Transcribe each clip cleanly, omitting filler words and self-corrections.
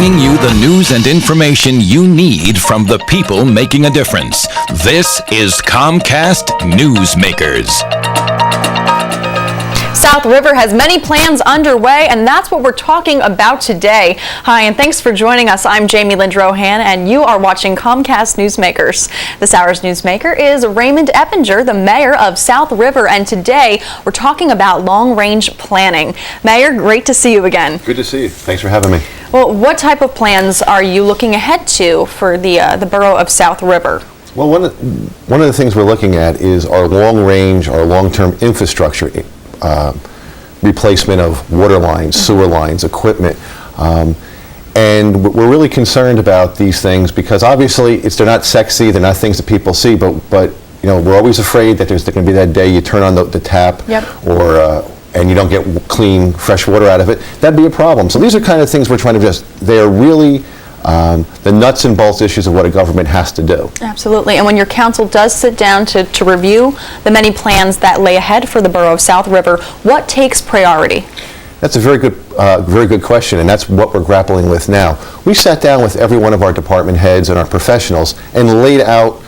bringing you the news and information you need from the people making a difference. This is Comcast Newsmakers. South River has many plans underway, and that's what we're talking about today. Hi, and thanks for joining us. I'm Jamie Lindrohan, and you are watching Comcast Newsmakers. This hour's newsmaker is Raymond Eppinger, the mayor of South River, and today we're talking about long-range planning. Mayor, great to see you again. Good to see you. Thanks for having me. Well, what type of plans are you looking ahead to for the borough of South River? Well, one of the things we're looking at is our long-range, our long-term infrastructure replacement of water lines, sewer lines, equipment. And we're really concerned about these things because obviously they're not sexy, they're not things that people see, but you know, we're always afraid that there's going to be that day you turn on the tap. Yep. And you don't get clean, fresh water out of it. That'd be a problem. So these are kind of things we're trying to address. They are really the nuts and bolts issues of what a government has to do. Absolutely. And when your council does sit down to review the many plans that lay ahead for the borough of South River, what takes priority? That's a very good question, and that's what we're grappling with now. We sat down with every one of our department heads and our professionals and laid out,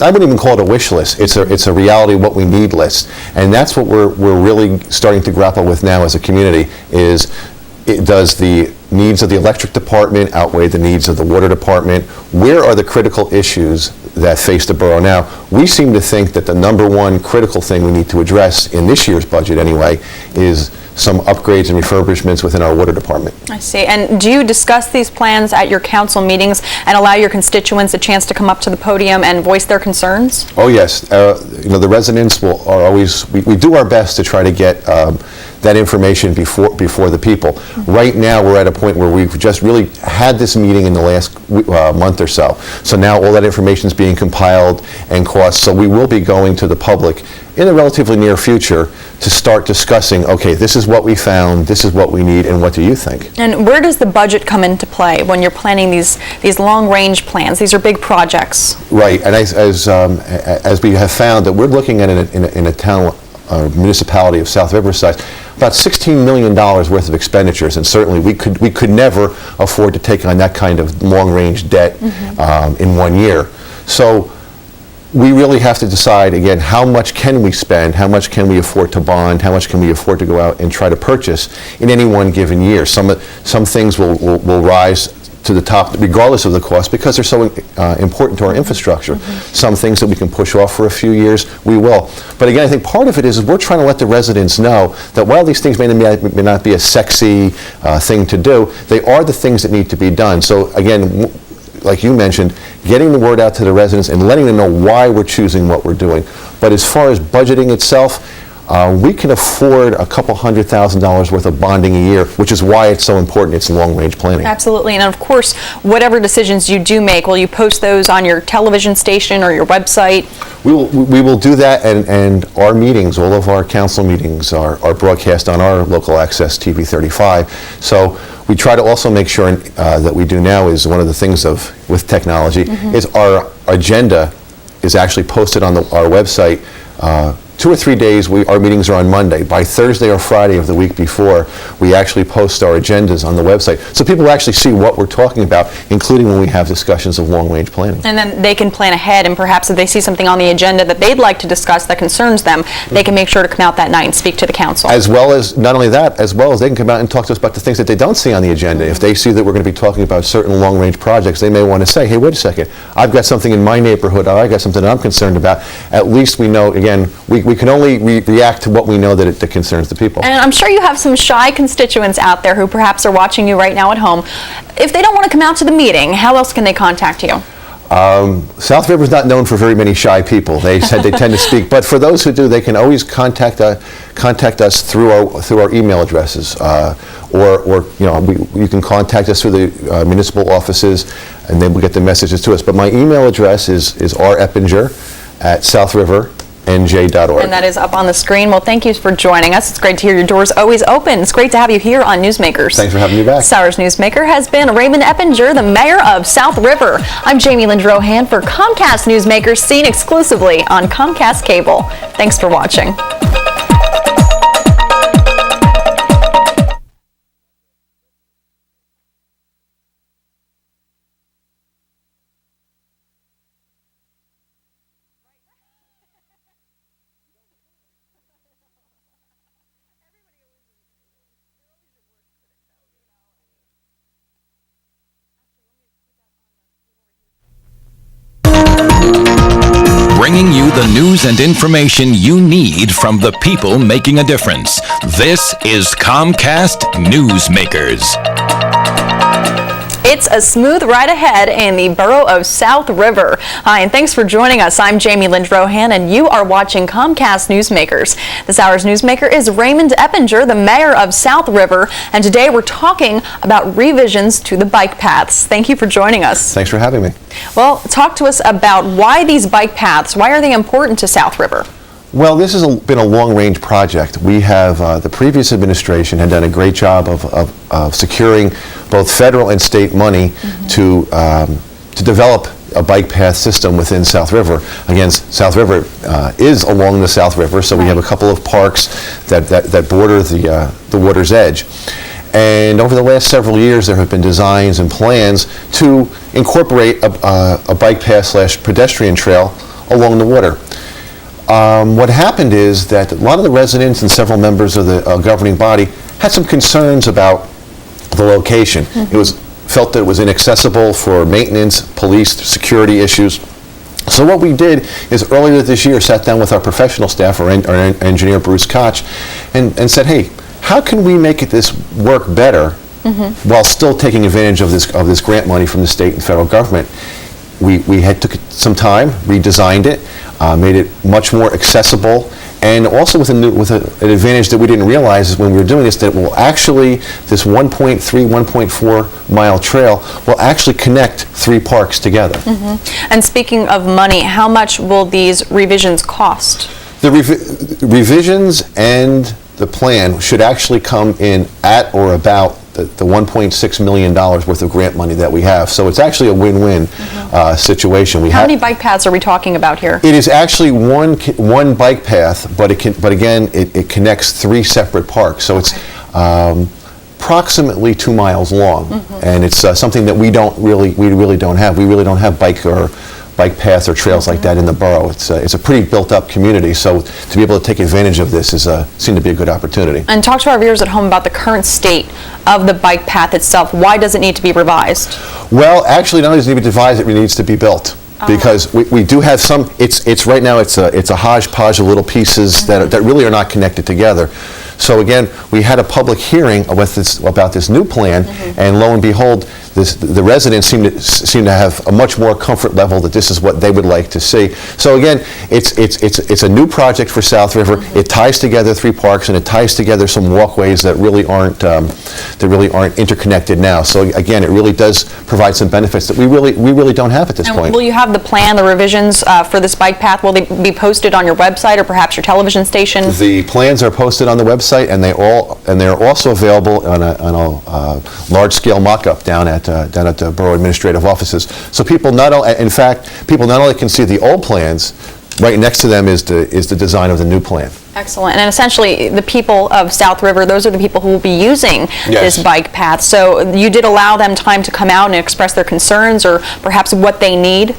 I wouldn't even call it a wish list. It's a reality what we need list, and that's what we're really starting to grapple with now as a community. Does the needs of the electric department outweigh the needs of the water department? Where are the critical issues that face the borough now? We seem to think that the number one critical thing we need to address in this year's budget anyway is some upgrades and refurbishments within our water department. I see. And do you discuss these plans at your council meetings and allow your constituents a chance to come up to the podium and voice their concerns? Oh yes. You know, the residents are always, we do our best to try to get that information before the people. Mm-hmm. Right now we're at a point where we've just really had this meeting in the last month or so. So now all that information is being compiled and crossed. So we will be going to the public in the relatively near future to start discussing, okay, this is what we found, this is what we need, and what do you think? And where does the budget come into play when you're planning these long-range plans? These are big projects. Right, and as we have found that we're looking at in a town, municipality of South River size, about $16 million worth of expenditures, and certainly we could never afford to take on that kind of long-range debt in 1 year. So we really have to decide, again, how much can we spend, how much can we afford to bond, how much can we afford to go out and try to purchase in any one given year. Some things will rise to the top regardless of the cost because they're so important to our infrastructure. Some things that we can push off for a few years, we will. But again, I think part of it is we're trying to let the residents know that while these things may not be a sexy thing to do, they are the things that need to be done. So again, like you mentioned, getting the word out to the residents and letting them know why we're choosing what we're doing. But as far as budgeting itself, we can afford a couple $100,000 worth of bonding a year, which is why it's so important. It's long-range planning. Absolutely, and of course, whatever decisions you do make, will you post those on your television station or your website? We will do that, and our meetings, all of our council meetings are broadcast on our local access TV 35. So we try to also make sure that we do now is one of the things with technology is our agenda is actually posted on our website 2 or 3 days. Our meetings are on Monday. By Thursday or Friday of the week before, we actually post our agendas on the website. So people actually see what we're talking about, including when we have discussions of long-range planning. And then they can plan ahead, and perhaps if they see something on the agenda that they'd like to discuss that concerns them, they can make sure to come out that night and speak to the council. As well as, not only that, as well as they can come out and talk to us about the things that they don't see on the agenda. If they see that we're going to be talking about certain long-range projects, they may want to say, hey, wait a second, I've got something in my neighborhood, or I've got something that I'm concerned about. At least we know, again, we can only react to what we know that it concerns the people. And I'm sure you have some shy constituents out there who perhaps are watching you right now at home. If they don't want to come out to the meeting, how else can they contact you? South River is not known for very many shy people. They said they tend to speak, but for those who do, they can always contact us through our email addresses, or you know, you can contact us through the municipal offices, and they will get the messages to us. But my email address is reppinger@southriver.nj.org. And that is up on the screen. Well, thank you for joining us. It's great to hear your door's always open. It's great to have you here on Newsmakers. Thanks for having me back. This hour's Newsmaker has been Raymond Eppinger, the mayor of South River. I'm Jamie Lindrohan for Comcast Newsmakers, seen exclusively on Comcast Cable. Thanks for watching. news and information you need from the people making a difference. This is Comcast Newsmakers. It's a smooth ride ahead in the borough of South River. Hi, and thanks for joining us. I'm Jamie Lindrohan, and you are watching Comcast Newsmakers. This hour's newsmaker is Raymond Eppinger, the mayor of South River, and today we're talking about revisions to the bike paths. Thank you for joining us. Thanks for having me. Well, talk to us about why these bike paths. Why are they important to South River? Well, this has been a long-range project. We have, the previous administration had done a great job of securing both federal and state money to develop a bike path system within South River. Again, South River is along the South River, so we have a couple of parks that border the water's edge. And over the last several years, there have been designs and plans to incorporate a bike path / pedestrian trail along the water. What happened is that a lot of the residents and several members of the governing body had some concerns about the location. It was felt that it was inaccessible for maintenance, police, security issues. So what we did is earlier this year sat down with our professional staff, our engineer Bruce Koch, and said, hey, how can we make this work better while still taking advantage of this grant money from the state and federal government? We had took some time, redesigned it, made it much more accessible, and also with an advantage that we didn't realize is when we were doing this, that will actually, this 1.3, 1.4 mile trail will actually connect 3 parks together. And speaking of money, how much will these revisions cost? The revisions and the plan should actually come in at or about the $1.6 million worth of grant money that we have. So it's actually a win-win situation. How many bike paths are we talking about here? It is actually one bike path, but again, it connects 3 separate parks. So it's approximately 2 miles long, and it's something that we really don't have. We really don't have bike paths or trails like that in the borough. It's a pretty built-up community, so to be able to take advantage of this seemed to be a good opportunity. And talk to our viewers at home about the current state of the bike path itself. Why does it need to be revised? Well, actually, not only does it need to be revised, it needs to be built. Because we do have some, it's right now it's a hodgepodge of little pieces that really are not connected together. So again, we had a public hearing about this new plan, and lo and behold, the residents seem to have a much more comfort level that this is what they would like to see. So again, it's a new project for South River. It ties together 3 parks, and it ties together some walkways that really aren't interconnected now. So again, it really does provide some benefits that we really don't have at this point. Will you have the plan, the revisions for this bike path? Will they be posted on your website or perhaps your television station? The plans are posted on the website, and they're also available on a large-scale mock-up down at the borough administrative offices. So people not only can see the old plans, right next to them is the design of the new plan. Excellent. And essentially, the people of South River, those are the people who will be using this bike path. So you did allow them time to come out and express their concerns or perhaps what they need?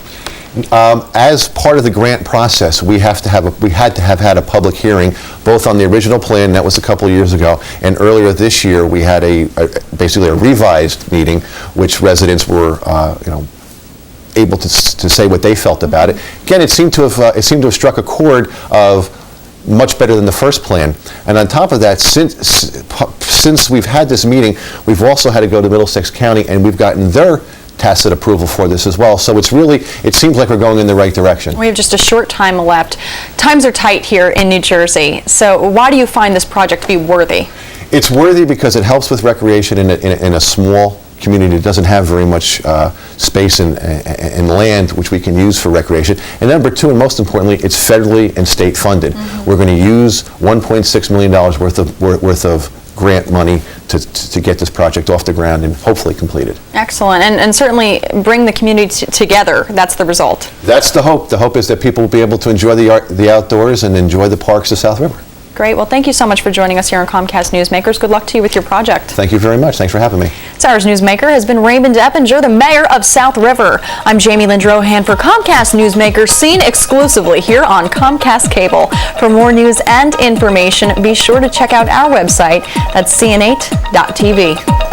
As part of the grant process, we had to have had a public hearing, both on the original plan, that was a couple of years ago, and earlier this year we had basically a revised meeting, which residents were able to say what they felt about it. Again, it seemed to have struck a chord of much better than the first plan. And on top of that, since we've had this meeting, we've also had to go to Middlesex County, and we've gotten their tacit approval for this as well. So it seems like we're going in the right direction. We have just a short time left. Times are tight here in New Jersey. So why do you find this project to be worthy? It's worthy because it helps with recreation in a small community that doesn't have very much space and land which we can use for recreation. And number 2, and most importantly, it's federally and state funded. We're going to use $1.6 million worth of grant money to get this project off the ground and hopefully completed. Excellent, and certainly bring the community together. That's the result. That's the hope. The hope is that people will be able to enjoy the outdoors and enjoy the parks of South River. Great. Well, thank you so much for joining us here on Comcast Newsmakers. Good luck to you with your project. Thank you very much. Thanks for having me. This hour's newsmaker has been Raymond Eppinger, the mayor of South River. I'm Jamie Lindrohan for Comcast Newsmakers, seen exclusively here on Comcast Cable. For more news and information, be sure to check out our website. That's cn8.tv.